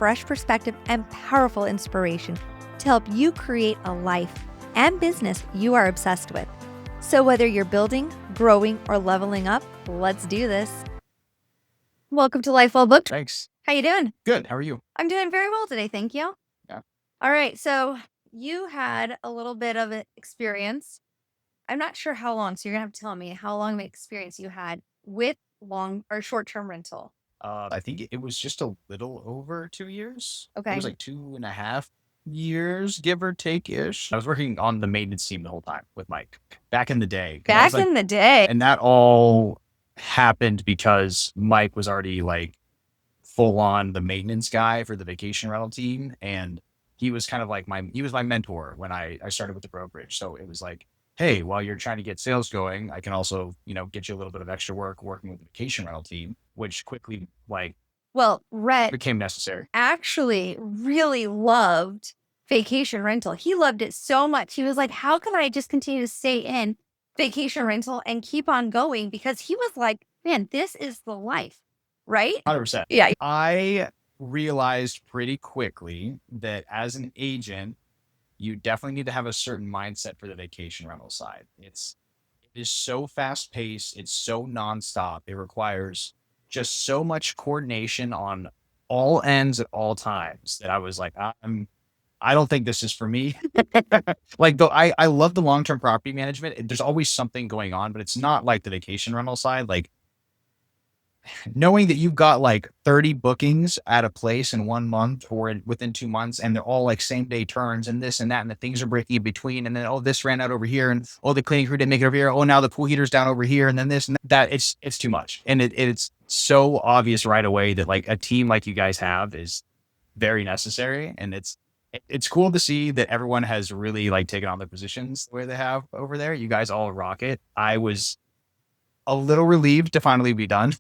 fresh perspective and powerful inspiration to help you create a life and business you are obsessed with. So whether you're building, growing, or leveling up, let's do this. Welcome to Life Well Booked. Thanks. How you doing? Good. How are you? I'm doing very well today, thank you. Yeah. All right, so you had a little bit of an experience. I'm not sure how long, so you're gonna have to tell me how long of experience you had with long or short-term rental. I think it was just a little over 2 years. It Okay. was like 2.5 years, give or take ish. I was working on the maintenance team the whole time with Mike back in the day. Back in the day. And that all happened because Mike was already like full on the maintenance guy for the vacation rental team. And he was kind of like he was my mentor when I started with the brokerage. So it was like, hey, while you're trying to get sales going, I can also, get you a little bit of extra work working with the vacation rental team, which quickly Rhett became necessary. actually really loved vacation rental. He loved it so much. He was like, how can I just continue to stay in vacation rental and keep on going? Because he was like, man, this is the life, right? 100%. Yeah. I realized pretty quickly that as an agent, you definitely need to have a certain mindset for the vacation rental side. It is so fast paced. It's so nonstop. It requires just so much coordination on all ends at all times that I was like, I don't think this is for me. Like, though I love the long-term property management. There's always something going on, but it's not like the vacation rental side. Like, knowing that you've got like 30 bookings at a place in 1 month or within 2 months, and they're all like same day turns and this and that, and the things are breaking in between. And then, oh, this ran out over here, and oh, the cleaning crew didn't make it over here. Oh, now the pool heater's down over here. And then this and that, it's too much. And it's so obvious right away that like a team like you guys have is very necessary. And it's cool to see that everyone has really like taken on their positions the way they have over there. You guys all rock it. I was a little relieved to finally be done.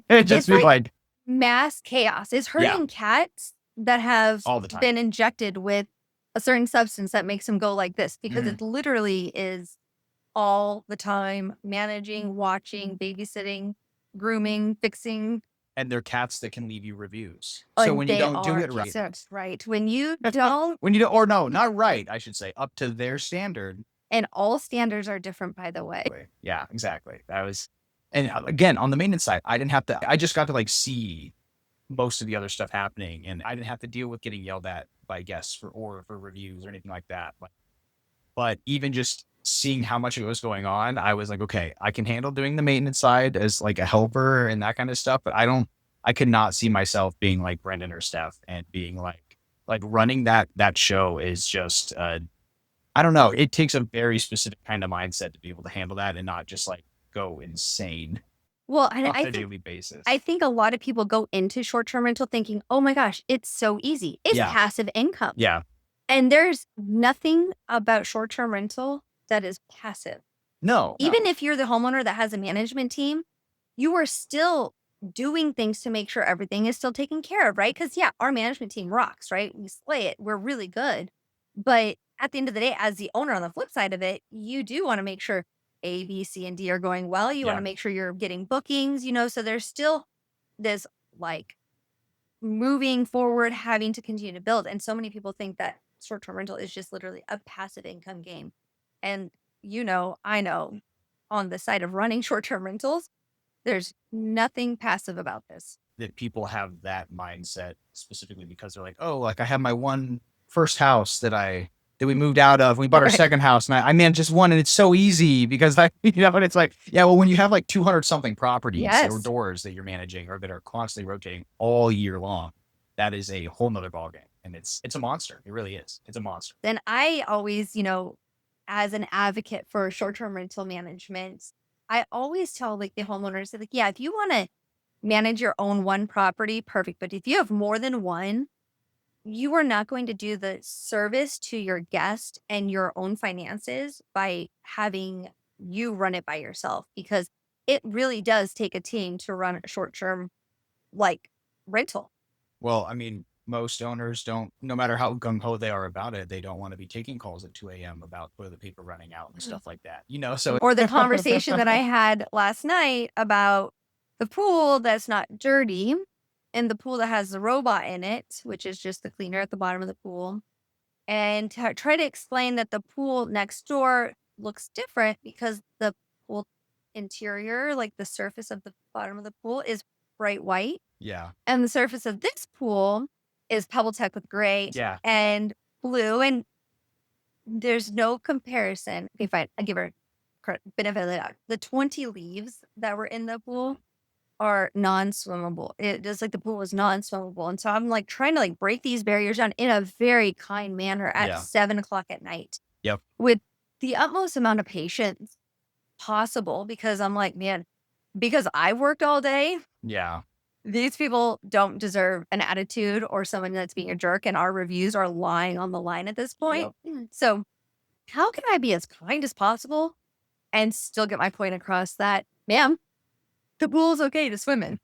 Just be like mass chaos. It's herding cats that have all the time been injected with a certain substance that makes them go like this, because it literally is all the time managing, watching, babysitting, grooming, fixing. And they're cats that can leave you reviews. So when you don't do it right. When you don't, or no, not right, I should say, up to their standard. And all standards are different, by the way. Yeah, exactly. And again, on the maintenance side, I just got to like see most of the other stuff happening, and I didn't have to deal with getting yelled at by guests for reviews or anything like that. But even just seeing how much it was going on, I was like, okay, I can handle doing the maintenance side as like a helper and that kind of stuff. But I could not see myself being like Brendan or Steph and being like running that show is just, I don't know. It takes a very specific kind of mindset to be able to handle that and not just like go insane. Well, and on a daily basis. I think a lot of people go into short-term rental thinking, oh my gosh, it's so easy. It's passive income. Yeah. And there's nothing about short-term rental that is passive. No. Even if you're the homeowner that has a management team, you are still doing things to make sure everything is still taken care of, right? Because our management team rocks, right? We slay it. We're really good. But at the end of the day, as the owner on the flip side of it, you do want to make sure A, B, C, and D are going well. You want to make sure you're getting bookings, so there's still this like moving forward, having to continue to build. And so many people think that short-term rental is just literally a passive income game. And I know on the side of running short-term rentals, there's nothing passive about this. That people have that mindset specifically because they're like, oh, like I have my one first house that we moved out of. We bought our second house, and I managed just one, and it's so easy because and it's like, well, when you have like 200 something properties or doors that you're managing or that are constantly rotating all year long, that is a whole nother ballgame. And it's a monster. It really is. It's a monster. Then I always, as an advocate for short-term rental management, I always tell like the homeowners, like, if you want to manage your own one property, perfect. But if you have more than one, you are not going to do the service to your guest and your own finances by having you run it by yourself, because it really does take a team to run a short-term like rental. Well, I mean, most owners don't, no matter how gung-ho they are about it, they don't want to be taking calls at 2 a.m. about toilet paper running out and stuff like that, so. Or the conversation that I had last night about the pool that's not dirty in the pool that has the robot in it, which is just the cleaner at the bottom of the pool, and try to explain that the pool next door looks different because the pool interior, like the surface of the bottom of the pool, is bright white, Yeah. and the surface of this pool is pebble tech with gray Yeah. and blue, and there's no comparison. Okay, fine. I give her benefit of the doubt. The 20 leaves that were in the pool are non-swimmable. It just like the pool was non-swimmable. And so I'm like trying to like break these barriers down in a very kind manner at Yeah. 7 o'clock at night Yep. with the utmost amount of patience possible because I'm like, man, because I worked all day, Yeah. these people don't deserve an attitude or someone that's being a jerk. And our reviews are lying on the line at this point. So how can I be as kind as possible and still get my point across that, ma'am, the pool is okay to swim in?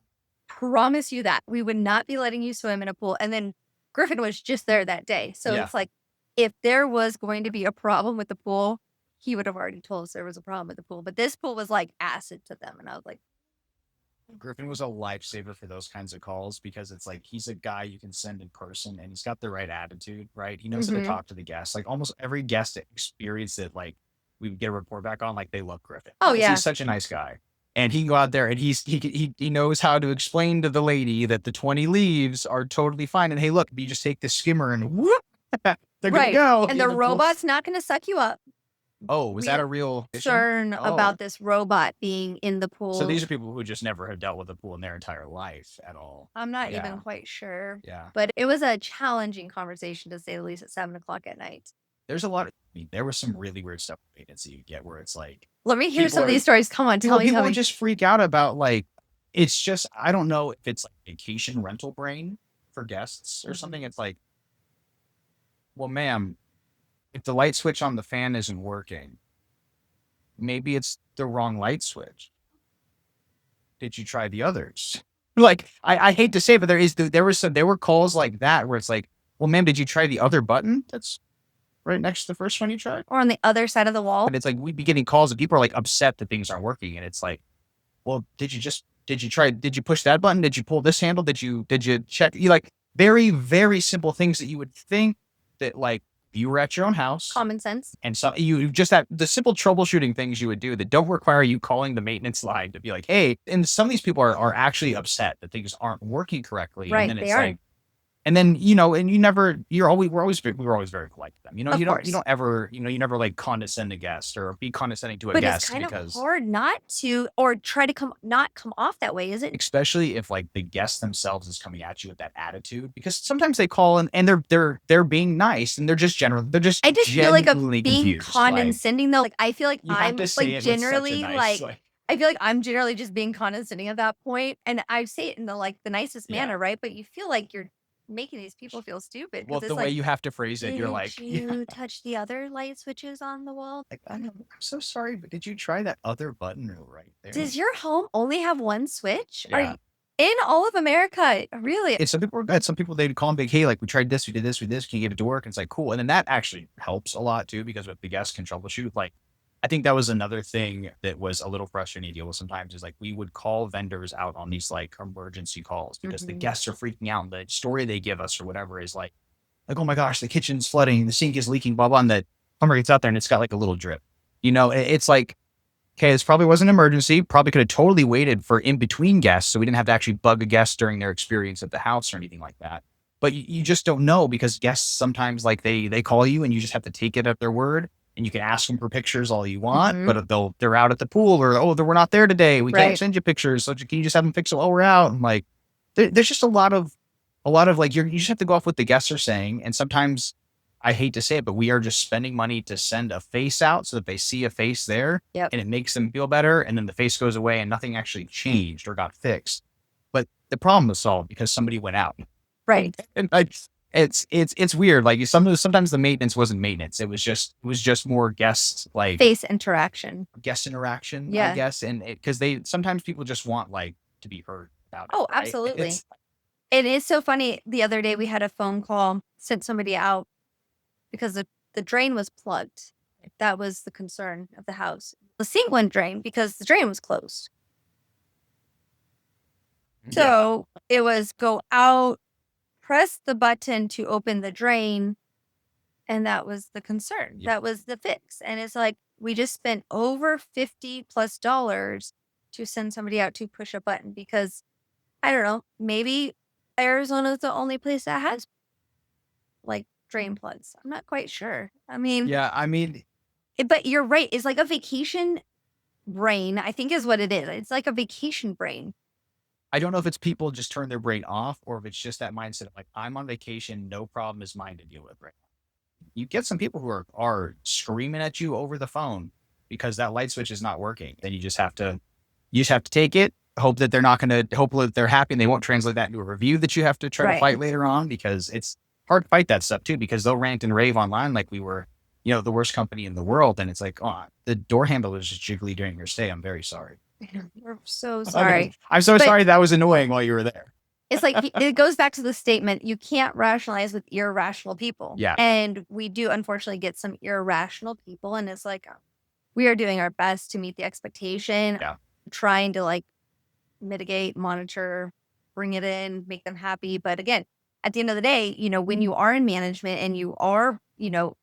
Promise you that. We would not be letting you swim in a pool. And then Griffin was just there that day. So Yeah. it's like, if there was going to be a problem with the pool, he would have already told us there was a problem with the pool. But this pool was like acid to them. And I was like, Griffin was a lifesaver for those kinds of calls because it's like he's a guy you can send in person and he's got the right attitude, right? He knows how to mhm. talk to the guests. Like almost every guest that experienced it, like we would get a report back on, like they love Griffin. Oh, 'Cause yeah. he's such a nice guy. And he can go out there and he knows how to explain to the lady that the 20 leaves are totally fine. And hey, look, you just take the skimmer and whoop, they're gonna Right. go. And in the the pool. robot's not going to suck you up. Oh, was We that have a real issue? concern Oh. about this robot being in the So pool. these are people who just never have dealt with a pool in their entire life at all. I'm not Yeah. even quite sure. Yeah. But it was a challenging conversation to say the least at 7 o'clock at night. There's a lot of, I mean, there was some really weird stuff with maintenance that you get where it's like Let me hear people some of are these stories. Come on, tell people me. just freak out about like it's just I don't know if it's like vacation rental brain for guests or something. It's like, well, ma'am, if the light switch on the fan isn't working, maybe it's the wrong light switch. Did you try the others? Like I hate to say, but there were calls like that where it's like, well, ma'am, did you try the other button that's right next to the first one you tried? Or on the other side of the wall. And it's like we'd be getting calls and people are like upset that things aren't working. And it's like, well, did you push that button? Did you pull this handle? Did you check you like very, very simple things that you would think that like if you were at your own house Common sense. and so you just that the simple troubleshooting things you would do that don't require you calling the maintenance line to be like, hey, and some of these people are actually upset that things aren't working correctly. Right, And then they it's are. like, and then, you know, and you never, we were always very polite to them. You know, Of you course. don't ever, you never like condescend a guest or be condescending to a But it's guest kind of because hard not to or try to not come off that way, is it? especially if like the guest themselves is coming at you with that attitude because sometimes they call and they're being nice and they're just I just feel like a genuinely being confused. Like condescending though. Like I feel like you have I'm to say like it with such a generally nice like I feel like I'm generally just being condescending at that point, and I say it in the like the nicest yeah. manner, right? But you feel like you're making these people feel stupid Well, because the it's way like, you have to phrase it, you're did like, yeah, you touch the other light switches on the wall? like I'm so sorry, but did you try that other button right there? Does your home only have one switch? Are Yeah. you in all of America? Really? And some people were good. Some people they'd call them big, hey, like we tried this, we did this, we did this, can you get it to work? And it's like, cool. And then that actually helps a lot too, because if the guests can troubleshoot, like I think that was another thing that was a little frustrating to deal with sometimes is like we would call vendors out on these like emergency calls because the Mhm. guests are freaking out and the story they give us or whatever is like, oh my gosh, the kitchen's flooding, the sink is leaking, blah blah, and the plumber gets out there and it's got like a little drip. You know, it's like, okay, this probably wasn't an emergency. Probably could have totally waited for in between guests, so we didn't have to actually bug a guest during their experience at the house or anything like that. But you just don't know because guests sometimes like they call you and you just have to take it at their word. And you can ask them for pictures all you want, Mhm. but if they're out at the pool or we're not there today, we can't Right. send you pictures. So can you just have them fix it while we're out? And like there's just a lot of like you just have to go off what the guests are saying. And sometimes I hate to say it, but we are just spending money to send a face out so that they see a face there Yep. and it makes them feel better. And then the face goes away and nothing actually changed or got fixed. But the problem was solved because somebody went out. Right. And like it's weird. Like sometimes the maintenance wasn't maintenance. It was just more guest like Face interaction. guest interaction, I Yeah. guess. And because they sometimes people just want like to be heard about it. Oh, Right? absolutely. It's It is so funny. The other day we had a phone call, sent somebody out because the drain was plugged. That was the concern of the house. The sink went drain because the drain was closed. Yeah. So it was go out, press the button to open the drain, and that was the concern. Yeah. That was the fix. And it's like, we just spent over 50 plus dollars to send somebody out to push a button because I don't know, maybe Arizona is the only place that has like drain plugs. I'm not quite sure. I mean, Yeah. I mean, but you're right. It's like a vacation brain, I think is what it is. It's like a vacation brain. I don't know if it's people just turn their brain off or if it's just that mindset of like, I'm on vacation, no problem is mine to deal with right now. You get some people who are screaming at you over the phone because that light switch is not working. Then you just have to take it, hope that they're not going to, hopefully they're happy and they won't translate that into a review that you have to try to Right. fight later on because it's hard to fight that stuff too, because they'll rant and rave online like we were, the worst company in the world. And it's like, oh, the door handle is just jiggly during your stay. I'm very sorry. We're so I know. sorry. I'm so But sorry that was annoying while you were there. it's like it goes back to the statement you can't rationalize with irrational people. Yeah. And we do unfortunately get some irrational people. And it's like we are doing our best to meet the expectation, Yeah. trying to like mitigate, monitor, bring it in, make them happy. But again, at the end of the day, when you are in management and you are,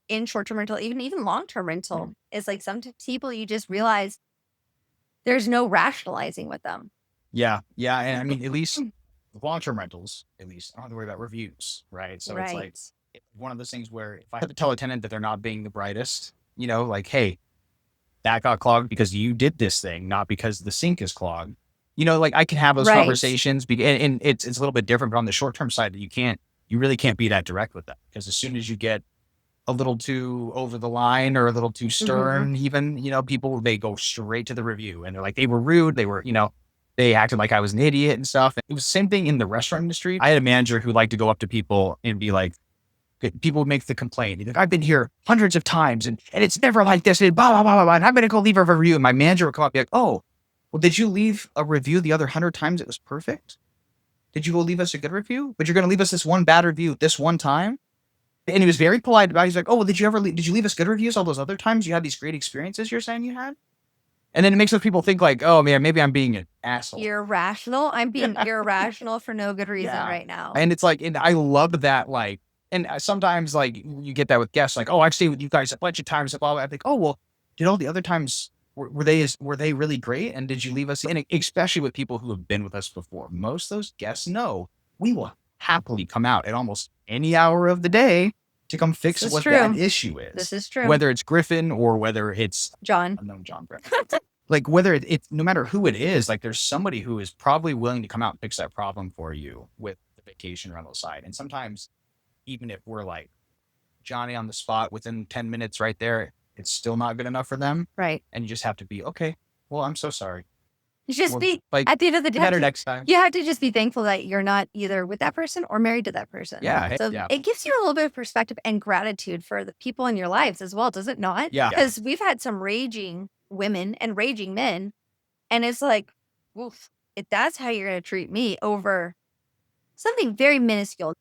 in short-term rental, even long-term rental, it's like some people you just realize there's no rationalizing with them. Yeah. Yeah. And I mean, at least with long-term rentals, at least I don't have to worry about reviews, right? So it's like Right. one of those things where if I have to tell a tenant that they're not being the brightest, like, hey, that got clogged because you did this thing, not because the sink is clogged. Like I can have those Right. conversations, and it's a little bit different, but on the short-term side, you really can't be that direct with that because as soon as you get a little too over the line or a little too Mhm. stern, even, people, they go straight to the review and they're like, they were rude. They were, they acted like I was an idiot and stuff. It was the same thing in the restaurant industry. I had a manager who liked to go up to people and be like, people would make the complaint. He's like, I've been here hundreds of times and it's never like this and blah, blah, blah, blah, blah. And I'm going to go leave a review. And my manager would come up and be like, oh, well, did you leave a review the other 100 times? It was perfect. Did you go leave us a good review? But you're going to leave us this one bad review this one time? And he was very polite about it. He's like, oh, well, did you leave us good reviews all those other times you had these great experiences you're saying you had? And then it makes those people think like, oh man, maybe I'm being an asshole. Irrational. I'm being irrational for no good reason Yeah. right now. And it's like, and I love that, like, and sometimes like you get that with guests, like, oh, I've stayed with you guys a bunch of times, blah, blah, blah. I think, oh, well, did all the other times, were they really great? And did you leave us? And especially with people who have been with us before, most of those guests know we will happily come out at almost any hour of the day to come fix This is what that true. issue This is, is true. whether it's Griffin or whether it's John. unknown John Britt. Like whether it's no matter who it is, like there's somebody who is probably willing to come out and fix that problem for you with the vacation rental side. And sometimes even if we're like Johnny on the spot within 10 minutes right there, it's still not good enough for them. Right. And you just have to be, okay, well, I'm so sorry. You just Well, be like at the end of the day, better next time. you have to just be thankful that you're not either with that person or married to that person. Yeah. So Yeah. it gives you a little bit of perspective and gratitude for the people in your lives as well, does it not? Yeah. Because we've had some raging women and raging men, and it's like, oof, if that's how you're gonna treat me over something very minuscule,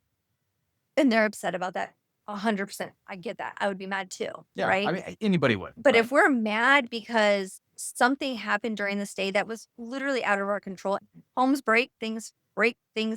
and they're upset about that 100%. I get that. I would be mad too, Yeah. I right? mean, anybody would. But if we're mad because something happened during the stay that was literally out of our control, homes break, things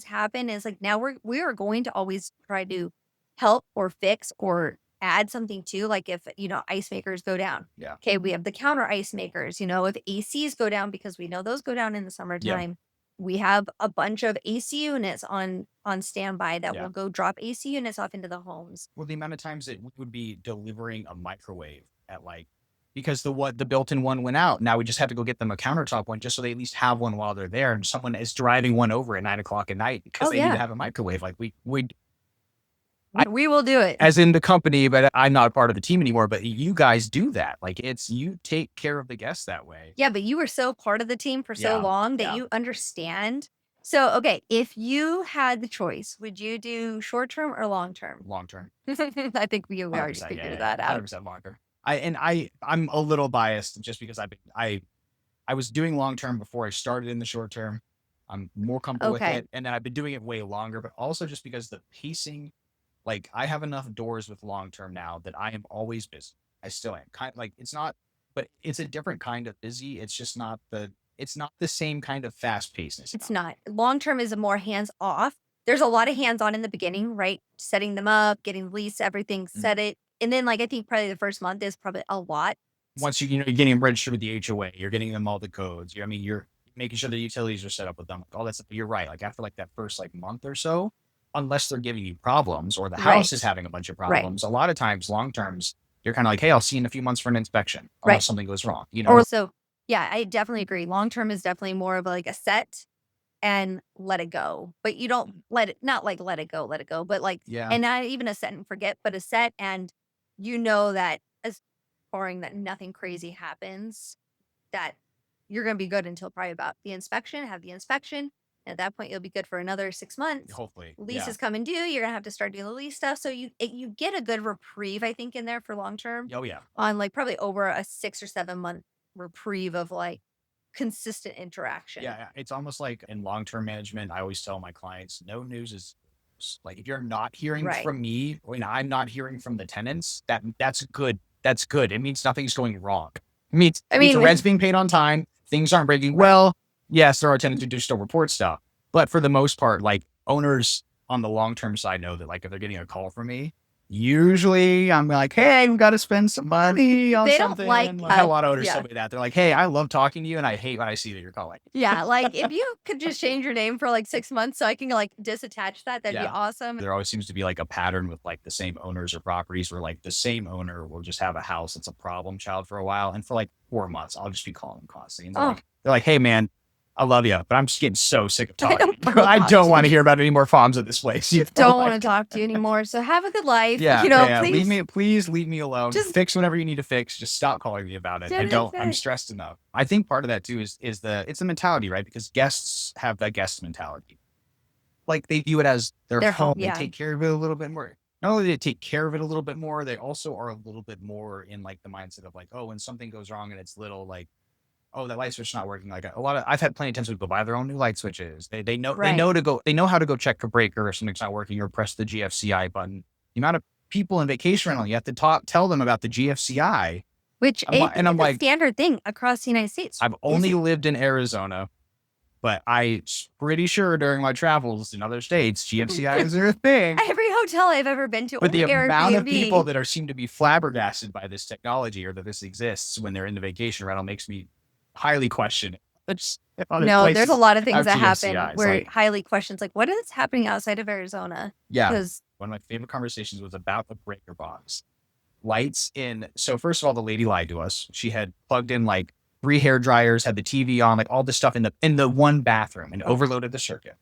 happen. It's like now we are going to always try to help or fix or add something to, like if ice makers go down. Yeah. Okay, we have the counter ice makers, if ACs go down, because we know those go down in the Yeah. summertime. We have a bunch of AC units on standby that Yeah. will go drop AC units off into the homes. Well, the amount of times that we would be delivering a microwave at like, because the built-in one went out. Now we just have to go get them a countertop one just so they at least have one while they're there. And someone is driving one over at 9 o'clock at night because Oh they need to yeah, have a microwave. Like we will do it. as in the company, but I'm not part of the team anymore. But you guys do that. Like you take care of the guests that way. Yeah, but you were so part of the team for so Yeah. long that Yeah. you understand. So, okay, if you had the choice, would you do short term or long term? Long term. I think we already 100%. figured Yeah. that out. 100% longer. I'm a little biased just because I was doing long term before I started in the short term. I'm more comfortable with Okay. it. And then I've been doing it way longer, but also just because the pacing, like I have enough doors with long term now that I am always busy. I still am kind of like it's not, but it's a different kind of busy. It's just not It's not the same kind of fast pacedness It's about not. Long term is a more hands off. There's a lot of hands on in the beginning, right? Setting them up, getting the lease, everything, it. set it. And then, like, I think probably the first month is probably a lot. Once you know, you're getting them registered with the HOA, you're getting them all the codes. I mean, you're making sure the utilities are set up with them, all that stuff. You're right. Like after like that first like month or so, unless they're giving you problems or the house is Right. having a bunch of Right. problems, a lot of times long terms, you're kind of like, hey, I'll see you in a few months for an inspection, Right. unless something goes wrong. You Or know? so, yeah, I definitely agree. Long term is definitely more of like a set and let it go. But you don't let it, not like let it go, but like, Yeah. and not even a set and forget, but a set. And you know that as barring that nothing crazy happens, that you're going to be good until probably about the inspection, have the inspection. And at that point, you'll be good for another 6 months. Hopefully. Lease Yeah. is coming due. You're going to have to start doing the lease stuff. So you get a good reprieve, I think, in there for long term Oh yeah. on like probably over a 6 or 7 month reprieve of like consistent interaction. Yeah. It's almost like in long term management, I always tell my clients, no news is like if you're not hearing Right. from me, or I'm not hearing from the tenants, that's good. That's good. It means nothing's going wrong. I It means the mean, rent's being paid on time. Things aren't breaking. right. Well, yes, there are tenants who do still report stuff, but for the most part, like owners on the long term side know that like if they're getting a call from me, usually I'm like, hey, we got to spend some money on They don't something. like, I had a lot of owners tell yeah. me that. They're like, hey, I love talking to you, and I hate when I see that you're calling. Yeah. Like if you could just change your name for like 6 months so I can like disattach that, that'd be Yeah. awesome. There always seems to be like a pattern with like the same owners or properties where like the same owner will just have a house that's a problem child for a while. And for like 4 months, I'll just be calling them constantly. And Oh, they're like, hey man, I love you, but I'm just getting so sick of I talking. don't wanna I talk don't to want to you. hear about any more problems at this place. You know, Don't want to like, talk to you anymore. So have a good life. yeah, You know, yeah. please Please leave me alone. just Fix whatever you need to fix. Just stop calling me about it. that's I'm it. stressed enough. I think part of that too is it's the mentality, right? Because guests have that guest mentality. Like they view it as their Their home. home. They Yeah. take care of it a little bit more. Not only do they take care of it a little bit more, they also are a little bit more in like the mindset of like, oh, when something goes wrong and it's little, like, oh, that light switch not working. Like a lot of I've had plenty of times people buy their own new light switches. They Right. know to go, they know how to go check a breaker if something's not working or press the GFCI button. The amount of people in vacation rental, you have to tell them about the GFCI. Which I And think I'm is a like, standard thing across the United States. I've Is only lived in Arizona, but I'm pretty sure during my travels in other states, GFCIs are a thing. every hotel I've ever been to But or the amount of people Airbnb. that seem to be flabbergasted by this technology or that this exists when they're in the vacation rental makes me highly question it. That's if other No, there's a places lot of things have that happen GFCIs. where Like, highly questions like what is happening outside of Arizona? yeah, Because one of my favorite conversations was about the breaker box. Lights in. So first of all, the lady lied to us. She had plugged in like 3 hair dryers, had the TV on, like all this stuff in the one bathroom, and overloaded the circuit.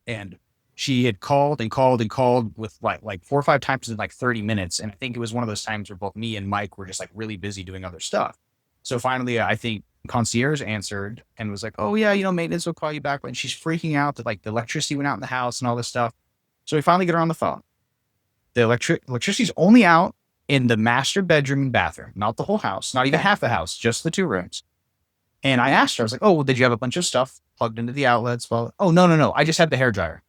And she had called and called and called with like 4 or 5 times in like 30 minutes. And I think it was one of those times where both me and Mike were just like really busy doing other stuff. So finally, I think concierge answered and was like, oh yeah, maintenance will call you back. And she's freaking out that like the electricity went out in the house and all this stuff. So we finally get her on the phone. The electricity's only out in the master bedroom and bathroom, not the whole house, not even half the house, just the 2 rooms. And I asked her, I was like, oh, well, did you have a bunch of stuff plugged into the outlets? Well, oh, no. I just had the hairdryer,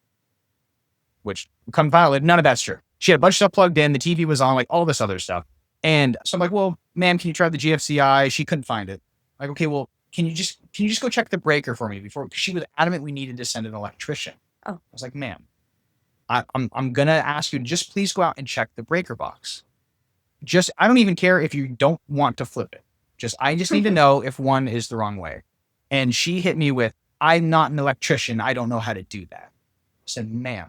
which come violate. None of that's true. She had a bunch of stuff plugged in. The TV was on, like all this other stuff. And so I'm like, well, ma'am, can you try the GFCI? She couldn't find it. Like, okay, well, can you just go check the breaker for me before? Because she was adamant we needed to send an electrician. Oh. I was like, ma'am, I'm gonna ask you to just please go out and check the breaker box. I don't even care if you don't want to flip it. I just need to know if one is the wrong way. And she hit me with, I'm not an electrician. I don't know how to do that. I said, ma'am,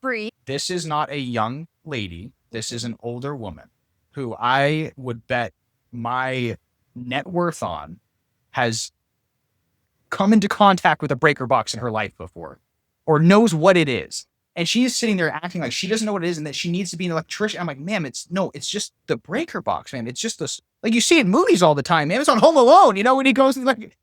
free. this is not a young lady. This is an older woman who I would bet my net worth on has come into contact with a breaker box in her life before or knows what it is. And she is sitting there acting like she doesn't know what it is and that she needs to be an electrician. I'm like, ma'am, it's just the breaker box, man. It's just this, like you see it in movies all the time, man. It's on Home Alone, when he goes and like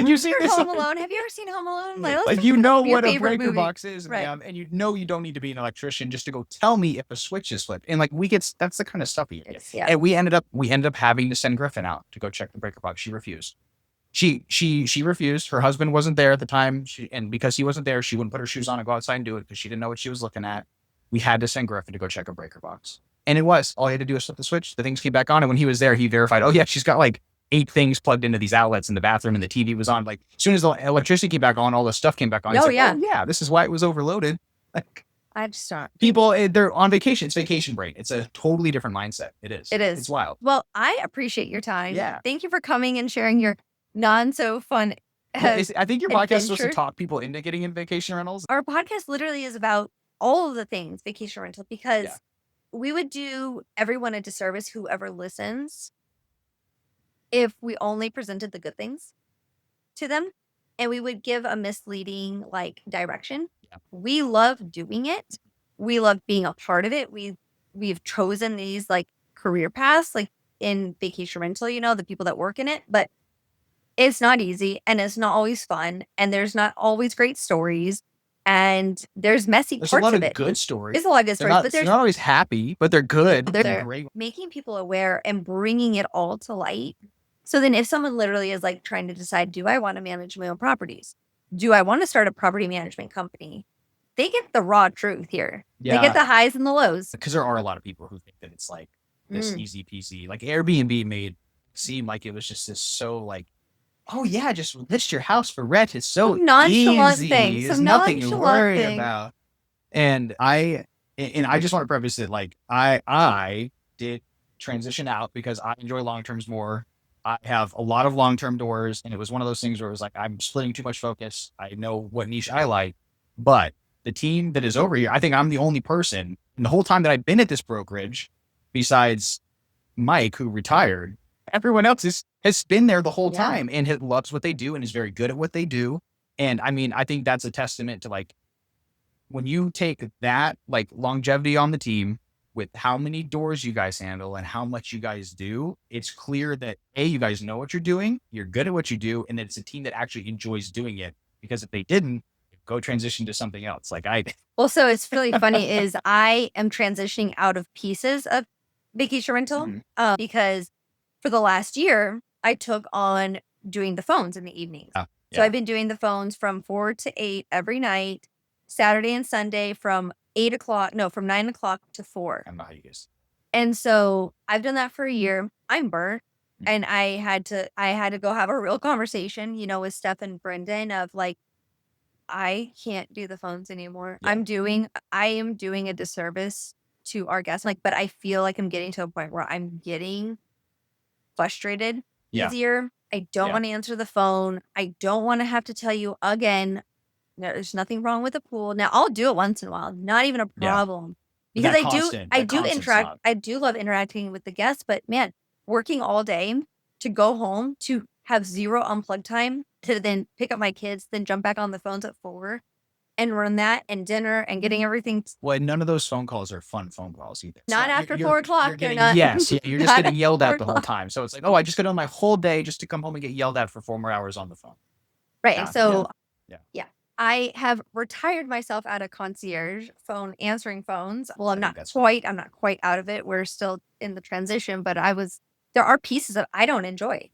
you see this. Home Alone. Have you ever seen Home Alone? Like you know your what a favorite breaker movie. box is, Right. ma'am, and you don't need to be an electrician just to go tell me if a switch is flipped. And like that's the kind of stuff we get. Yeah. And we ended up having to send Griffin out to go check the breaker box. She refused. She refused. Her husband wasn't there at the time. And because he wasn't there, she wouldn't put her shoes on and go outside and do it because she didn't know what she was looking at. We had to send Griffin to go check a breaker box. And it was all he had to do was flip the switch. The things came back on. And when he was there, he verified, oh yeah, she's got like 8 things plugged into these outlets in the bathroom and the TV was on. Like as soon as the electricity came back on, all the stuff came back on. He's Oh, like, yeah. oh yeah, this is why it was overloaded. Like I just don't. people, they're on vacation. It's vacation brain. It's a totally different mindset. It is. It is. It's wild. Well, I appreciate your time. Yeah. Thank you for coming and sharing your non-so-fun I think your podcast is supposed to adventure. talk people into getting in vacation rentals. Our podcast literally is about all of the things vacation rental because Yeah. we would do everyone a disservice, whoever listens, if we only presented the good things to them and we would give a misleading like direction. Yeah. We love doing it. We love being a part of it. We've chosen these like career paths like in vacation rental, you know, the people that work in it, but it's not easy and it's not always fun and there's not always great stories and there's messy There's a parts lot of of it. good stories. There's a lot of good They're stories, not, but they're there's not always happy, but they're good. they're great. making people aware and bringing it all to light. So then if someone literally is like trying to decide, do I want to manage my own properties? Do I want to start a property management company? They get the raw truth here. They Yeah. get the highs and the lows. Because there are a lot of people who think that it's like this Mm. easy peasy. Like Airbnb made it seem like it was just this so like, oh yeah, just list your house for rent. It's so Nonchalant easy. thing. There's Some nothing to nonchalant worry thing. about. And I just want to preface it like I did transition out because I enjoy long terms more. I have a lot of long term doors, and it was one of those things where it was like I'm splitting too much focus. I know what niche I like, but the team that is over here, I think I'm the only person in the whole time that I've been at this brokerage, besides Mike, who retired. Everyone else has been there the whole Yeah. time and loves what they do and is very good at what they do. And I mean, I think that's a testament to like when you take that like longevity on the team with how many doors you guys handle and how much you guys do, it's clear that A, you guys know what you're doing, you're good at what you do, and that it's a team that actually enjoys doing it. Because if they didn't, go transition to something else. Like I Well, so it's really funny is I am transitioning out of pieces of vacation rental Mhm. because for the last year, I took on doing the phones in the evenings. So yeah. I've been doing the phones from 4 to 8 every night, Saturday and Sunday from 9 o'clock to 4. I don't know how you guys. And so I've done that for a year. I'm burnt. Mhm. And I had to go have a real conversation, you know, with Steph and Brendan of like, I can't do the phones anymore. Yeah. I am doing a disservice to our guests. Like, but I feel like I'm getting to a point where I'm getting frustrated Yeah. easier. I don't Yeah. want to answer the phone. I don't want to have to tell you again. There's nothing wrong with the pool. Now I'll do it once in a while. Not even a Yeah. problem. But Because that I constant- do that constant interact. slog. I do love interacting with the guests, but man, working all day to go home to have 0 unplugged time to then pick up my kids, then jump back on the phones at 4 and run that and dinner and getting everything Well, none of those phone calls are fun phone calls either. It's not after 4 you're o'clock. They're getting, not. yes, yeah, you're just not getting yelled at after the 4 whole o'clock. time. So it's like, oh, I just got on my whole day just to come home and get yelled at for 4 more hours on the phone. Right. Yeah, So yeah. I have retired myself out of concierge phone answering phones. Well, I'm I not think that's quite out of it. We're still in the transition, but there are pieces that I don't enjoy.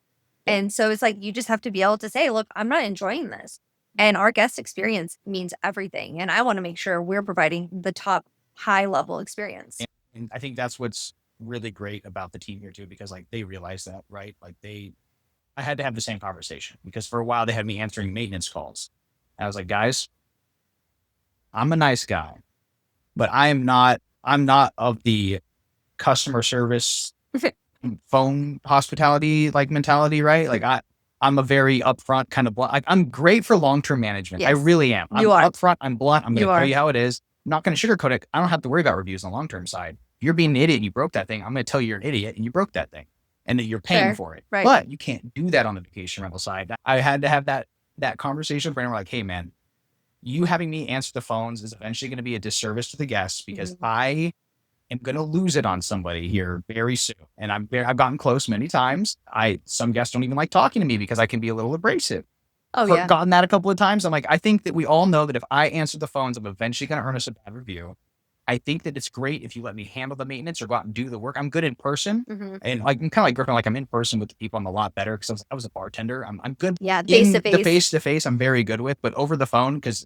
Yeah. And so it's like you just have to be able to say, look, I'm not enjoying this. And our guest experience means everything. And I want to make sure we're providing the top high level experience. And I think that's what's really great about the team here too, because like they realize that, right? Like I had to have the same conversation because for a while they had me answering maintenance calls. I was like, guys, I'm a nice guy, but I'm not of the customer service phone hospitality like mentality, right? Like I'm a very upfront kind of blunt. Like I'm great for long-term management. I Yes. really am. I'm You are. upfront. I'm blunt. I'm going You to tell are. you how it is. I'm not going to sugarcoat it. I don't have to worry about reviews on the long-term side. If you're being an idiot and you broke that thing, I'm going to tell you you're an idiot and you broke that thing and that you're paying Fair. for it. Right. But you can't do that on the vacation rental side. I had to have that conversation with Brandon. We're like, hey man, you having me answer the phones is eventually going to be a disservice to the guests because Mhm. I am going to lose it on somebody here very soon. And I've gotten close many times. Some guests don't even like talking to me because I can be a little abrasive. Oh, I've yeah. gotten that a couple of times. I'm like, I think that we all know that if I answer the phones, I'm eventually going to earn us a bad review. I think that it's great if you let me handle the maintenance or go out and do the work. I'm good in person. Mhm. And like, I'm kind of like Griffin, like I'm in person with the people. I'm a lot better because I was a bartender. I'm good. Yeah. Face to The face. face to face, I'm very good with, but over the phone, because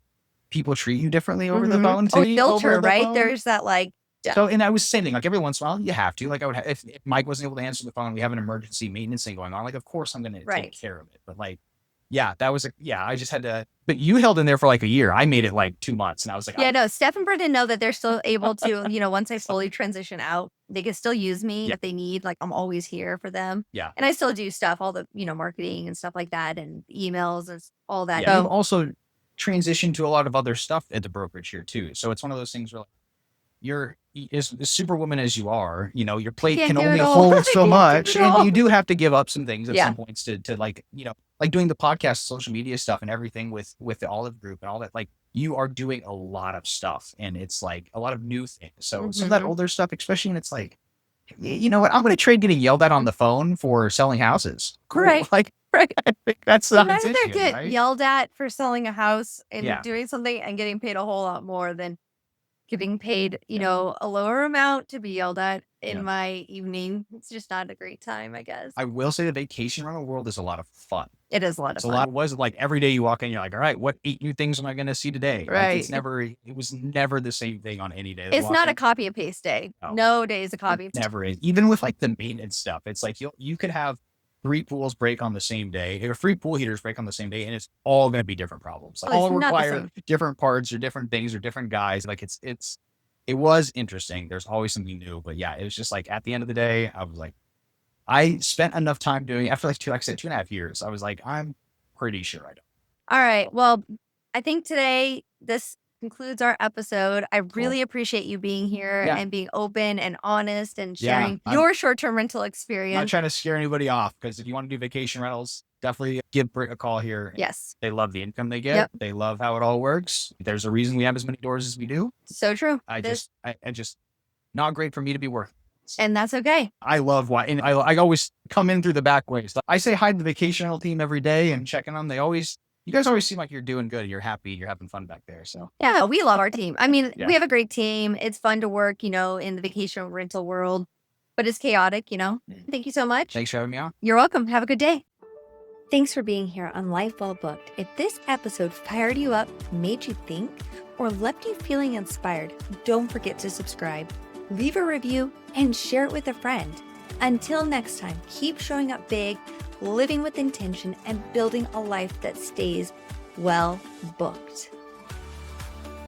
people treat you differently over the Mhm. phone. Oh, too, filter, over the right? phone. There's that like Yeah. So, and I was saying, like every once in a while, you have to. Like I would, if Mike wasn't able to answer the phone, we have an emergency maintenance thing going on. Like, of course, I'm going to take Right. care of it. But like, yeah, that was I just had to. But you held in there for like a year. I made it like 2 months, and I was like, Yeah, no, Steph and Britt know that they're still able to, once I so, fully transition out, they can still use me yeah, if they need. Like, I'm always here for them. yeah, And I still do stuff, all the, marketing and stuff like that and emails and all that. yeah. You've So, also transitioned to a lot of other stuff at the brokerage here too. So it's one of those things where like, you're as superwoman as you are, your plate can't can do only it all. hold I so can't do much, it and all. you do have to give up some things at Yeah. some points to like, like doing the podcast, social media stuff, and everything with the Olive Group and all that. Like you are doing a lot of stuff, and it's like a lot of new things. So some of that Mhm. older stuff, especially when it's like, you know what, I'm going to trade getting yelled at on the phone for selling houses. Cool. Right. Like, Right. I think that's I'd not rather intention, get right? yelled at for selling a house and Yeah. doing something and getting paid a whole lot more than getting paid, Yeah. A lower amount to be yelled at in Yeah. my evening. It's just not a great time, I guess. I will say the vacation rental world is a lot of fun. It is a lot of It's a fun. lot. It was like every day you walk in, you're like, all right, what 8 new things am I going to see today? Like Right. it was never the same thing on any day. That you It's walk not a in. copy and paste day. No, No day is a it copy and paste. never is. Even with like the maintenance stuff, it's like you could have 3 pools break on the same day, or 3 pool heaters break on the same day, and it's all going to be different problems. Like Oh, it's all not the require same. different parts or different things or different guys. Like it was interesting. There's always something new, but yeah, it was just like at the end of the day, I was like, I spent enough time doing after like I said, 2.5 years. I was like, I'm pretty sure I don't. All right. Well, I think today this concludes our episode. I Cool. really appreciate you being here Yeah. and being open and honest and Yeah. sharing I'm your short-term rental not experience. trying to scare anybody off, because if you want to do vacation rentals, definitely give Britt a call here. Yes. They love the income they get. Yep. They love how it all works. There's a reason we have as many doors as we do. So true. I just not great for me to be worth. And that's okay. I love why, and I always come in through the back ways. I say hi to the vacation rental team every day and checking on them. You guys always seem like you're doing good. You're happy. You're having fun back there. So Yeah, we love our team. I mean, Yeah. we have a great team. It's fun to work, in the vacation rental world, but it's chaotic. Thank you so much. thanks for having me on. You're welcome. Have a good day. Thanks for being here on Life Well Booked. If this episode fired you up, made you think, or left you feeling inspired, don't forget to subscribe, leave a review, and share it with a friend. Until next time, keep showing up big, living with intention, and building a life that stays well booked.